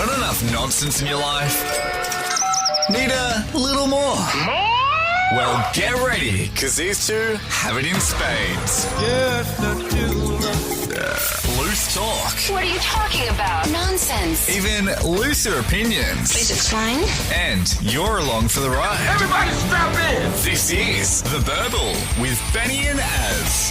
Not enough nonsense in your life? Need a little more? Well, get ready, because these two have it in spades. Loose talk. What are you talking about? Nonsense. Even looser opinions. Please explain. And you're along for the ride. Everybody strap in! This is The Burble with Benny and Az.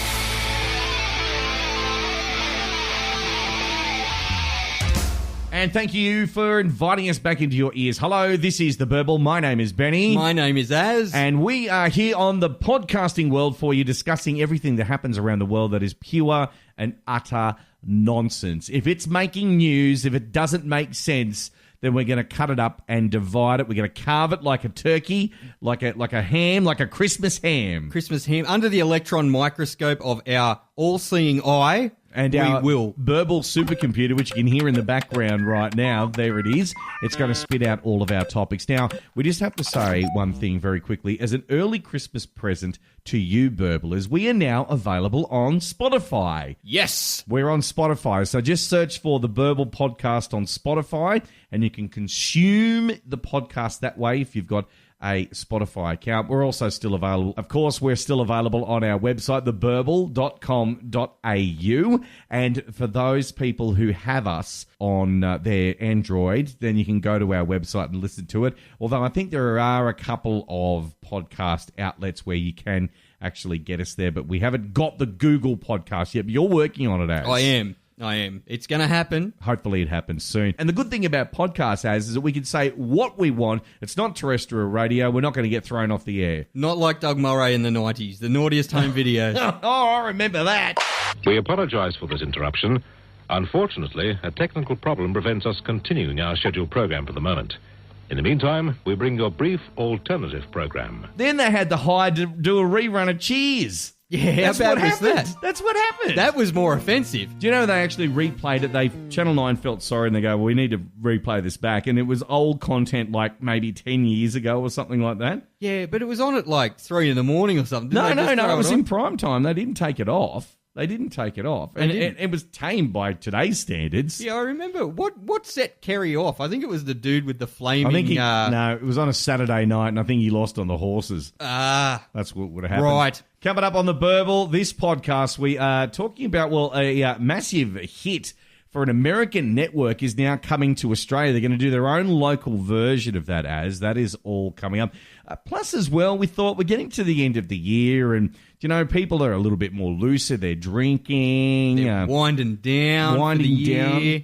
And thank you for inviting us back into your ears. Hello, this is The Burble. My name is Benny. My name is Az. And we are here on the podcasting world for you, discussing everything that happens around the world that is pure and utter nonsense. If it's making news, if it doesn't make sense, then we're going to cut it up and divide it. We're going to carve it like a turkey, like a ham, like a Christmas ham. Christmas ham under the electron microscope of our all-seeing eye. And we our will. Burble supercomputer, which you can hear in the background right now, there it is. It's going to spit out all of our topics. Now, we just have to say one thing very quickly. As an early Christmas present to you, Burblers, we are now available on Spotify. Yes. We're on Spotify. So just search for the Burble podcast on Spotify, and you can consume the podcast that way if you've got a Spotify account. We're also still available. Of course, we're still available on our website, theburble.com.au. And for those people who have us on their Android, then you can go to our website and listen to it. Although I think there are a couple of podcast outlets where you can actually get us there, but we haven't got the Google podcast yet. But you're working on it, Az. I am. It's going to happen. Hopefully it happens soon. And the good thing about podcasts, Az, is that we can say what we want. It's not terrestrial radio. We're not going to get thrown off the air. Not like Doug Murray in the 90s, the naughtiest home videos. Oh, I remember that. We apologise for this interruption. Unfortunately, a technical problem prevents us continuing our scheduled programme for the moment. In the meantime, we bring you a brief alternative programme. Then they had the hire to do a rerun of Cheers. Yeah, That's how what bad was happened. that? That's what happened. That was more offensive. Do you know they actually replayed it? Channel 9 felt sorry and they go, well, we need to replay this back. And it was old content like maybe 10 years ago or something like that. Yeah, but it was on at like 3 in the morning or something. No, Didn't they just throw it was on? in prime time. They didn't take it off. And it was tame by today's standards. Yeah, I remember. What set Kerry off? I think it was the dude with the flaming... I think no, it was on a Saturday night, and I think he lost on the horses. That's what would have happened. Right. Coming up on the Burble, this podcast, we are talking about, a massive hit for an American network is now coming to Australia. They're going to do their own local version of that, Az. That is all coming up. Plus, as well, we thought we're getting to the end of the year, and, people are a little bit more looser. They're drinking. They're winding down.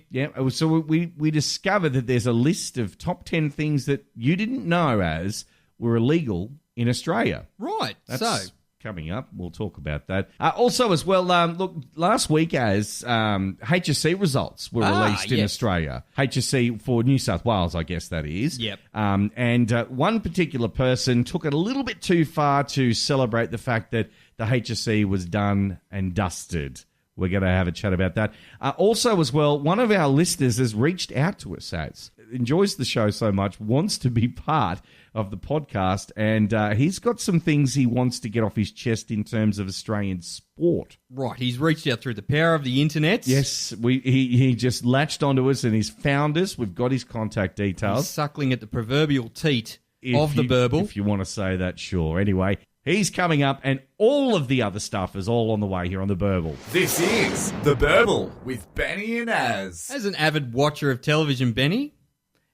Yeah. So we discovered that there's a list of top 10 things that you didn't know, Az, were illegal in Australia. Right. That's coming up. We'll talk about that. Also, as well, look, last week, as HSC results were released in Australia. HSC for New South Wales, I guess that is. Yep. And one particular person took it a little bit too far to celebrate the fact that the HSC was done and dusted. We're going to have a chat about that. Also, as well, one of our listeners has reached out to us, Az. Enjoys the show so much, wants to be part of the podcast, and he's got some things he wants to get off his chest in terms of Australian sport. Right, he's reached out through the power of the internet. Yes, he just latched onto us and he's found us. We've got his contact details. He's suckling at the proverbial teat of the Burble. If you want to say that, sure. Anyway, he's coming up, and all of the other stuff is all on the way here on the Burble. This is The Burble with Benny and Az. As an avid watcher of television, Benny,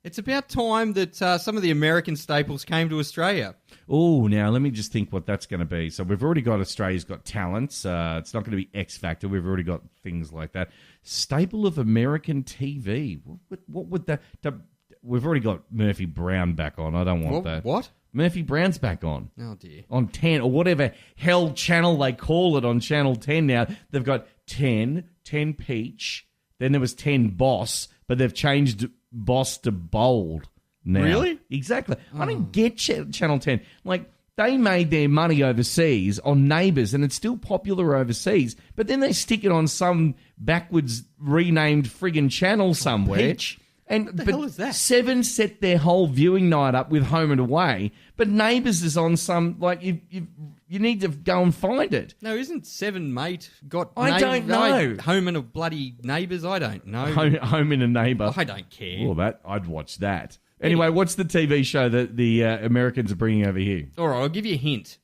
it's about time that some of the American staples came to Australia. Oh, now let me just think what that's going to be. So we've already got Australia's Got Talents. It's not going to be X Factor. We've already got things like that. Staple of American TV. What would that... We've already got Murphy Brown back on. I don't want that. What? Murphy Brown's back on. Oh, dear. On 10, or whatever hell channel they call it on Channel 10 now. They've got 10 Peach, then there was 10 Boss, but they've changed Boss to Bold now. Really? Exactly. I don't get Channel 10. Like, they made their money overseas on Neighbours, and it's still popular overseas, but then they stick it on some backwards renamed friggin' channel somewhere. Peach. And what the hell is that? Seven set their whole viewing night up with Home and Away, but Neighbours is on some, like, you've You need to go and find it. No, isn't Seven Mate got... I don't know. Home and a bloody Neighbours? I don't know. Home in a Neighbour. I don't care. Oh, I'd watch that. Anyway, what's the TV show that the Americans are bringing over here? All right, I'll give you a hint.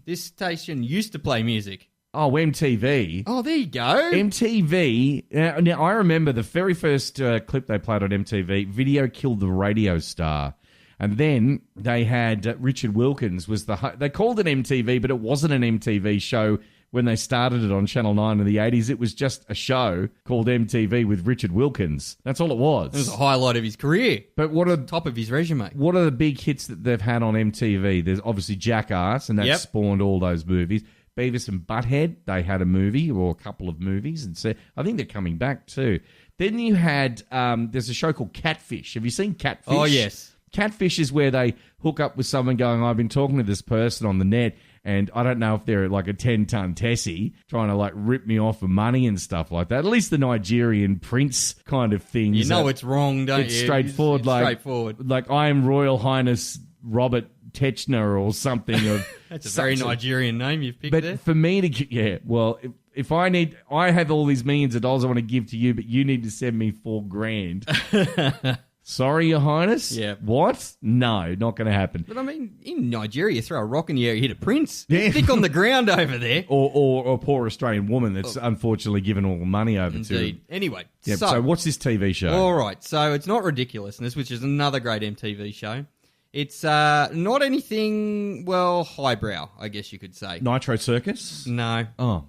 This station used to play music. Oh, MTV. Oh, there you go. MTV. Now, I remember the very first clip they played on MTV, Video Killed the Radio Star. And then they had Richard Wilkins was they called it MTV, but it wasn't an MTV show when they started it on Channel 9 in the 80s. It was just a show called MTV with Richard Wilkins. That's all it was. It was a highlight of his career. But top of his resume. What are the big hits that they've had on MTV? There's obviously Jackass, and that spawned all those movies. Beavis and Butthead, they had a movie or a couple of movies, and so I think they're coming back too. Then you had there's a show called Catfish. Have you seen Catfish? Oh yes. Catfish is where they hook up with someone going, I've been talking to this person on the net, and I don't know if they're like a 10-ton Tessie trying to like rip me off for money and stuff like that. At least the Nigerian prince kind of things. You know it's wrong, don't it's you? Straightforward, it's like straightforward. Like I am Royal Highness Robert Techner or something. Of That's a very Nigerian name you've picked there. But for me to, well, if I have all these millions of dollars I want to give to you, but you need to send me $4,000. Sorry, Your Highness? Yeah. What? No, not going to happen. But I mean, in Nigeria, you throw a rock in the air, you hit a prince. Yeah. Stick on the ground over there. Or a poor Australian woman that's unfortunately given all the money over Indeed. to. Anyway, Yep, so what's this TV show? All right, so it's not Ridiculousness, which is another great MTV show. It's not anything, well, highbrow, I guess you could say. Nitro Circus? No. Oh.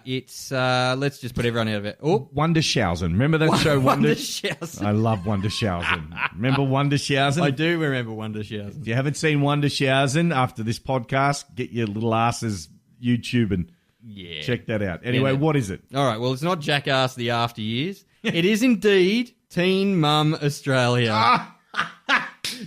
It's, let's just put everyone out of it. Oh, Wondershausen. Remember that show, Wondershausen? I love Wondershausen. Remember Wondershausen? I do remember Wondershausen. If you haven't seen Wondershausen after this podcast, get your little asses YouTube and check that out. Anyway, what is it? All right, well, it's not Jackass the After Years. It is indeed Teen Mum Australia.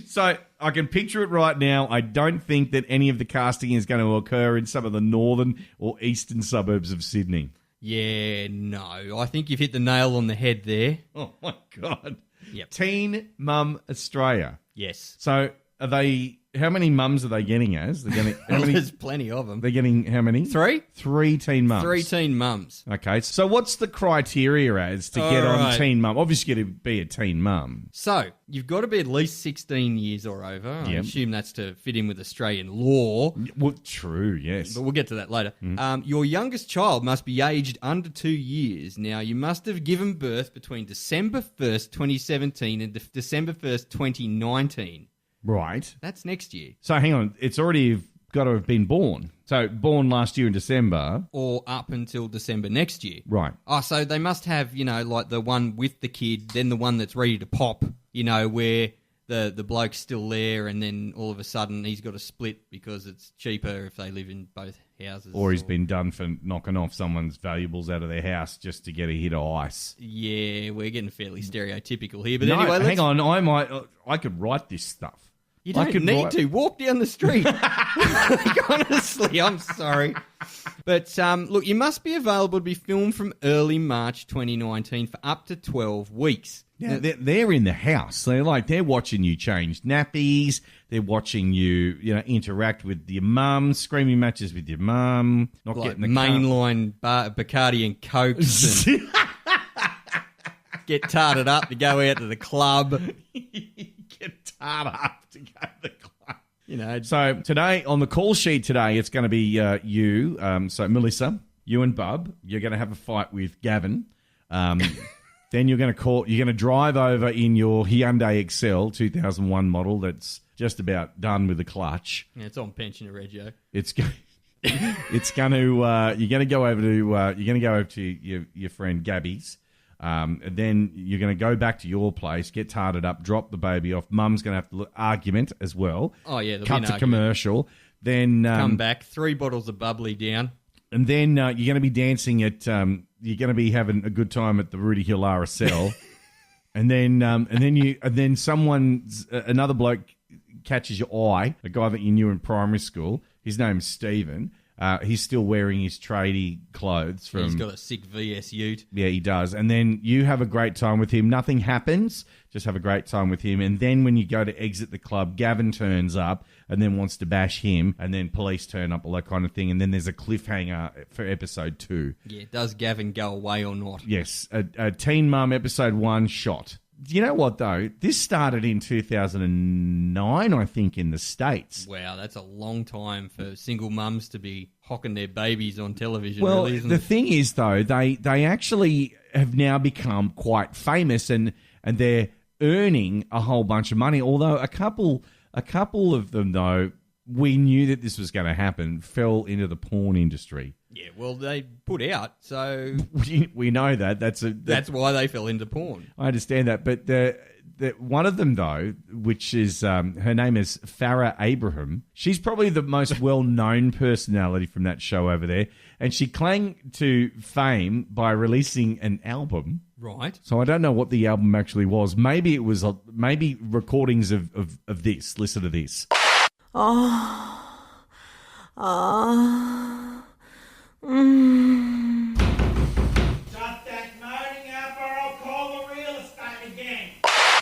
So I can picture it right now. I don't think that any of the casting is going to occur in some of the northern or eastern suburbs of Sydney. Yeah, no. I think you've hit the nail on the head there. Oh, my God. Yep. Teen Mum Australia. Yes. So are they... How many mums are they getting as? They're getting, how many, there's plenty of them. They're getting how many? 3? 3 teen mums. 3 teen mums. Okay, so what's the criteria as to get on teen mum? Obviously, you got to be a teen mum. So, you've got to be at least 16 years or over. I assume that's to fit in with Australian law. Well, true, yes. But we'll get to that later. Your youngest child must be aged under 2 years. Now, you must have given birth between December 1st, 2017 and December 1st, 2019. Right. That's next year. So hang on, it's already got to have been born. So born last year in December. Or up until December next year. Right. Oh, so they must have, like the one with the kid, then the one that's ready to pop, where the bloke's still there and then all of a sudden he's got to split because it's cheaper if they live in both houses. Or he's been done for knocking off someone's valuables out of their house just to get a hit of ice. Yeah, we're getting fairly stereotypical here. But no, anyway, hang on, I could write this stuff. You don't need to. Walk down the street. Honestly, I'm sorry. But, look, you must be available to be filmed from early March 2019 for up to 12 weeks. Yeah, they're in the house. They're watching you change nappies. They're watching you, interact with your mum, screaming matches with your mum, not like getting the mainline Bacardi and Cokes and get tarted up to go out to the club. Get tarted up to go to the club. So today, on the call sheet today, it's going to be you, so Melissa, you and Bub. You're going to have a fight with Gavin. Then you're going to drive over in your Hyundai Excel 2001 model that's just about done with the clutch. Yeah, it's on pension at Reggio. You're going to go over to your friend Gabby's. And then you're going to go back to your place, get tarted up, drop the baby off. Mum's going to have to argument as well. Oh, yeah. Cut to commercial. Then come back, 3 bottles of bubbly down. And then you're going to be dancing at, you're going to be having a good time at the Rudy Hill RSL. and then another bloke catches your eye, a guy that you knew in primary school. His name's Stephen. He's still wearing his tradie clothes. He's got a sick VS ute. Yeah, he does. And then you have a great time with him. Nothing happens. Just have a great time with him. And then when you go to exit the club, Gavin turns up and then wants to bash him. And then police turn up, all that kind of thing. And then there's a cliffhanger for episode 2. Yeah, does Gavin go away or not? Yes, a Teen Mum episode 1 shot. You know what, though? This started in 2009, I think, in the States. Wow, that's a long time for single mums to be hocking their babies on television, Well, really, isn't the it? thing is, though, they actually have now become quite famous and they're earning a whole bunch of money, although a couple of them, though, we knew that this was going to happen, fell into the porn industry. Yeah, well, they put out, so We know that. that's why they fell into porn. I understand that, but the one of them, though, which is her name is Farrah Abraham. She's probably the most well-known personality from that show over there, and she clung to fame by releasing an album. Right. So I don't know what the album actually was. Maybe it was maybe recordings of this. Listen to this.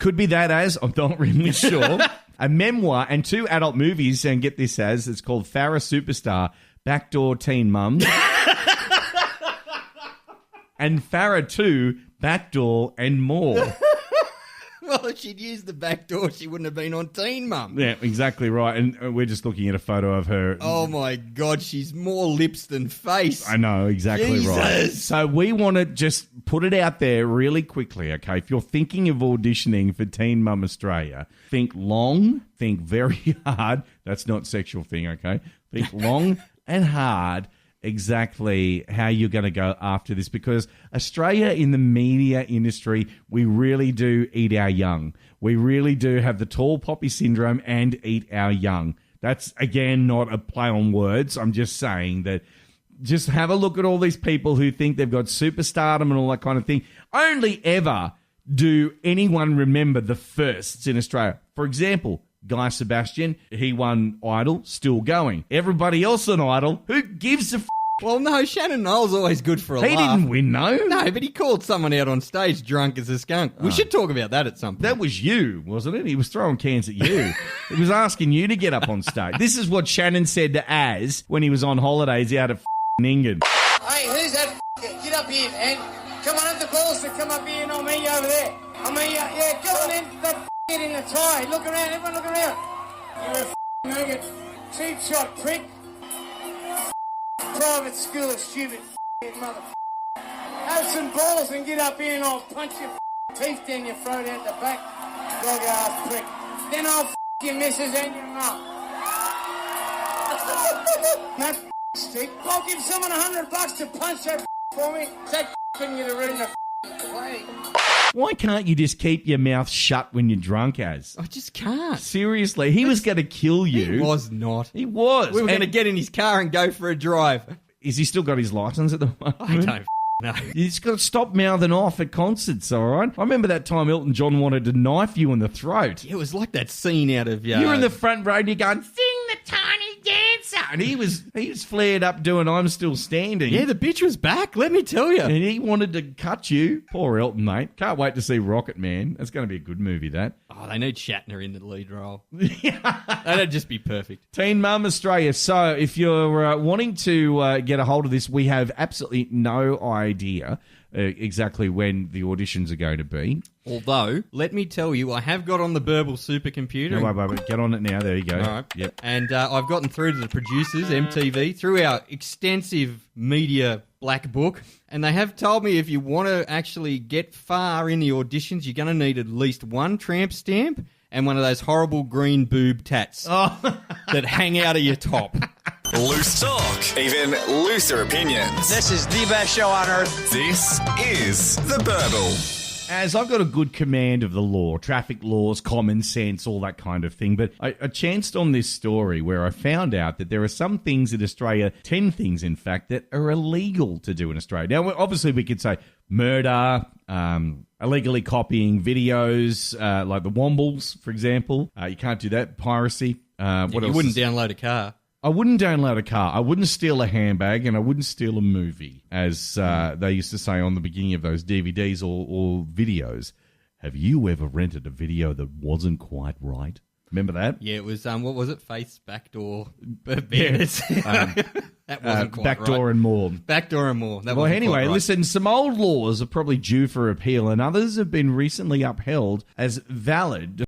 Could be that as, I'm not really sure. A memoir and 2 adult movies, and get this as, it's called Farrah Superstar, Backdoor Teen Mums. And Farrah 2, Backdoor and More. Well, if she'd used the back door, she wouldn't have been on Teen Mum. Yeah, exactly right. And we're just looking at a photo of her. Oh, my God, she's more lips than face. I know, exactly right. Jesus. So we want to just put it out there really quickly, okay? If you're thinking of auditioning for Teen Mum Australia, think long, think very hard. That's not a sexual thing, okay? Think long and hard exactly how you're going to go after this, because Australia in the media industry, we really do eat our young. We really do have the tall poppy syndrome and eat our young. That's, again, not a play on words. I'm just saying that just have a look at all these people who think they've got superstardom and all that kind of thing. Only ever do anyone remember the firsts in Australia. For example, Guy Sebastian, he won Idol, still going. Everybody else on Idol, who gives a Well, no, Shannon Noel's always good for a He laugh. didn't win, no. No, but he called someone out on stage drunk as a skunk. We should talk about that at some point. That was you, wasn't it? He was throwing cans at you. He was asking you to get up on stage. This is what Shannon said to Az when he was on holidays out of England. Hey, who's that? Get up here, man. Come on, have the balls to come up here and I'll meet you over there. I mean, yeah, go on then. That in the tie. Look around, everyone look around. You're a maggot. Cheap shot, prick. Private school of stupid mother. Have some balls and get up here and I'll punch your teeth down your throat out the back. Dog ass prick. Then I'll your missus and your mum. That stick. I'll give someone $100 to punch that for me. That couldn't get a in the play. Why can't you just keep your mouth shut when you're drunk, Az? I just can't. Seriously, he was going to kill you. He was not. He was. We were going to And get in his car and go for a drive. Is he still got his license at the moment? I don't know. You just got to stop mouthing off at concerts, all right? I remember that time Elton John wanted to knife you in the throat. It was like that scene out of... You were in the front row and you're going, sing the tiny dancer. And he was flared up doing I'm Still Standing. Yeah, the bitch was back, let me tell you. And he wanted to cut you. Poor Elton, mate. Can't wait to see Rocket Man. That's going to be a good movie, that. Oh, they need Shatner in the lead role. That'd just be perfect. Teen Mum Australia. So if you're wanting to get a hold of this, we have absolutely no idea exactly when the auditions are going to be. Although, let me tell you, I have got on the Burble supercomputer. No, wait. Get on it now. There you go. All right. Yep. And I've gotten through to the producers, MTV, through our extensive media black book. And they have told me if you want to actually get far in the auditions, you're going to need at least one tramp stamp and one of those horrible green boob tats that hang out of your top. Loose talk, even looser opinions. This is the best show on earth. This is The Burble. As I've got a good command of the law, traffic laws, common sense, all that kind of thing, but I chanced on this story where I found out that there are some things in Australia, 10 things in fact, that are illegal to do in Australia. Now, obviously we could say murder, illegally copying videos, like the Wombles, for example. You can't do that. Piracy. What else? You wouldn't download a car. I wouldn't download a car. I wouldn't steal a handbag, and I wouldn't steal a movie, as they used to say on the beginning of those DVDs or videos. Have you ever rented a video that wasn't quite right? Remember that? Yeah, it was, what was it? Face, Backdoor, Bandits. That wasn't quite Backdoor right. and more. Backdoor and more. That Well, wasn't anyway, quite right. listen, some old laws are probably due for appeal, and others have been recently upheld as valid